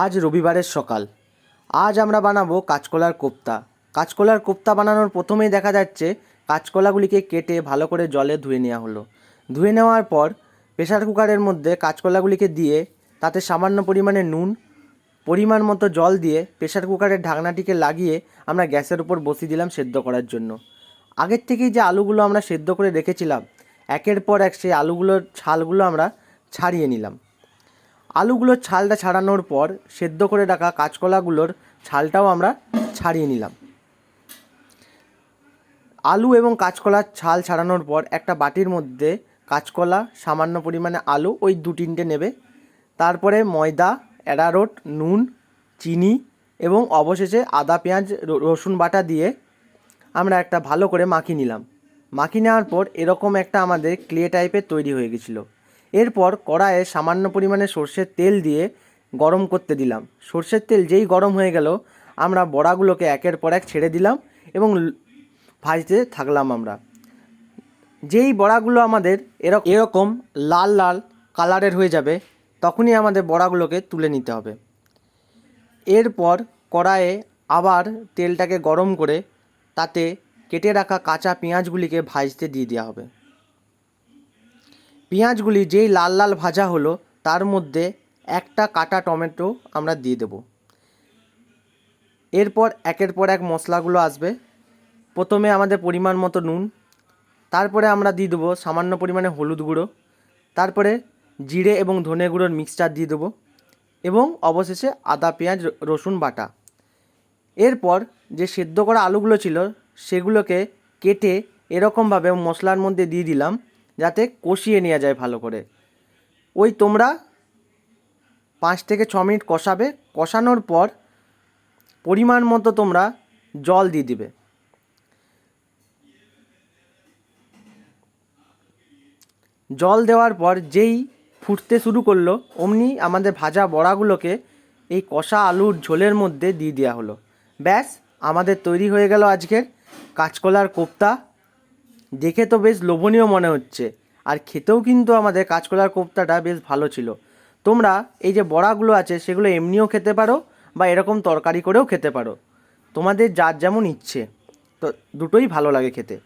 আজ রবিবারের সকাল। আজ আমরা বানাবো কাঁচকলার কোপ্তা। কাঁচকলার কোপ্তা বানানোর প্রথমেই দেখা যাচ্ছে কাঁচকলাগুলিকে কেটে ভালো করে জলে ধুয়ে নেওয়া হলো। ধুয়ে নেওয়ার পর প্রেসার কুকারের মধ্যে কাঁচকলাগুলিকে দিয়ে তাতে সামান্য পরিমাণে নুন, পরিমাণ মতো জল দিয়ে প্রেসার কুকারের ঢাকনাটিকে লাগিয়ে আমরা গ্যাসের উপর বসিয়ে দিলাম সেদ্ধ করার জন্য। আগের থেকেই যে আলুগুলো আমরা সেদ্ধ করে রেখেছিলাম, একের পর এক সেই আলুগুলোর ছালগুলো আমরা ছাড়িয়ে নিলাম। আলুগুলোর ছালটা ছাড়ানোর পর সেদ্ধ করে রাখা কাঁচকলাগুলোর ছালটাও আমরা ছাড়িয়ে নিলাম। আলু এবং কাঁচকলার ছাল ছাড়ানোর পর একটা বাটির মধ্যে কাঁচকলা, সামান্য পরিমাণে আলু, ওই 2-3টে নেবে, তারপরে ময়দা, অ্যারারুট, নুন, চিনি এবং অবশেষে আদা, পেঁয়াজ, রসুন বাটা দিয়ে আমরা একটা ভালো করে মাখিয়ে নিলাম। মাখিয়ে নেওয়ার পর এরকম একটা আমাদের ক্লে টাইপের তৈরি হয়ে গেছিলো। এরপর কড়াইয়ে সামান্য পরিমাণে সর্ষের তেল দিয়ে গরম করতে দিলাম। সর্ষের তেল যেই গরম হয়ে গেল, আমরা বড়াগুলোকে একের পর এক ছেড়ে দিলাম এবং ভাজতে থাকলাম আমরা। যেই বড়াগুলো আমাদের এরকম লাল লাল কালারের হয়ে যাবে, তখনই আমাদের বড়াগুলোকে তুলে নিতে হবে। এরপর কড়াইয়ে আবার তেলটাকে গরম করে তাতে কেটে রাখা কাঁচা পেঁয়াজগুলিকে ভাজতে দিয়ে দেওয়া হবে। পেঁয়াজগুলি যেই লাল লাল ভাজা হলো, তার মধ্যে একটা কাটা টমেটো আমরা দিয়ে দেব। এরপর একের পর এক মশলাগুলো আসবে। প্রথমে আমাদের পরিমাণ মতো নুন, তারপরে আমরা দিয়ে দেবো সামান্য পরিমাণে হলুদ গুঁড়ো, তারপরে জিরে এবং ধনে গুঁড়োর মিক্সচার দিয়ে দেবো এবং অবশেষে আদা, পেঁয়াজ, রসুন বাটা। এরপর যে সেদ্ধ করা আলুগুলো ছিল সেগুলোকে কেটে এরকমভাবে মশলার মধ্যে দিয়ে দিলাম, যাতে কষিয়ে নেওয়া যায় ভালো করে। ওই তোমরা 5 থেকে 6 মিনিট কষাবে। কষানোর পর পরিমাণ মতো তোমরা জল দিয়ে দিবে। জল দেওয়ার পর যেই ফুটতে শুরু করলো, অমনি আমাদের ভাজা বড়াগুলোকে এই কষা আলুর ঝোলের মধ্যে দিয়ে দেওয়া হলো। ব্যাস, আমাদের তৈরি হয়ে গেল আজকের কাঁচকলার কোপ্তা। দেখে তো বেশ লোভনীয় মনে হচ্ছে, আর খেতেও কিন্তু আমাদের কাঁচকলার কোপ্তাটা বেশ ভালো ছিল। তোমরা এই যে বড়াগুলো আছে সেগুলো এমনিও খেতে পারো বা এরকম তরকারি করেও খেতে পারো, তোমাদের যার যেমন ইচ্ছে। তো দুটোই ভালো লাগে খেতে।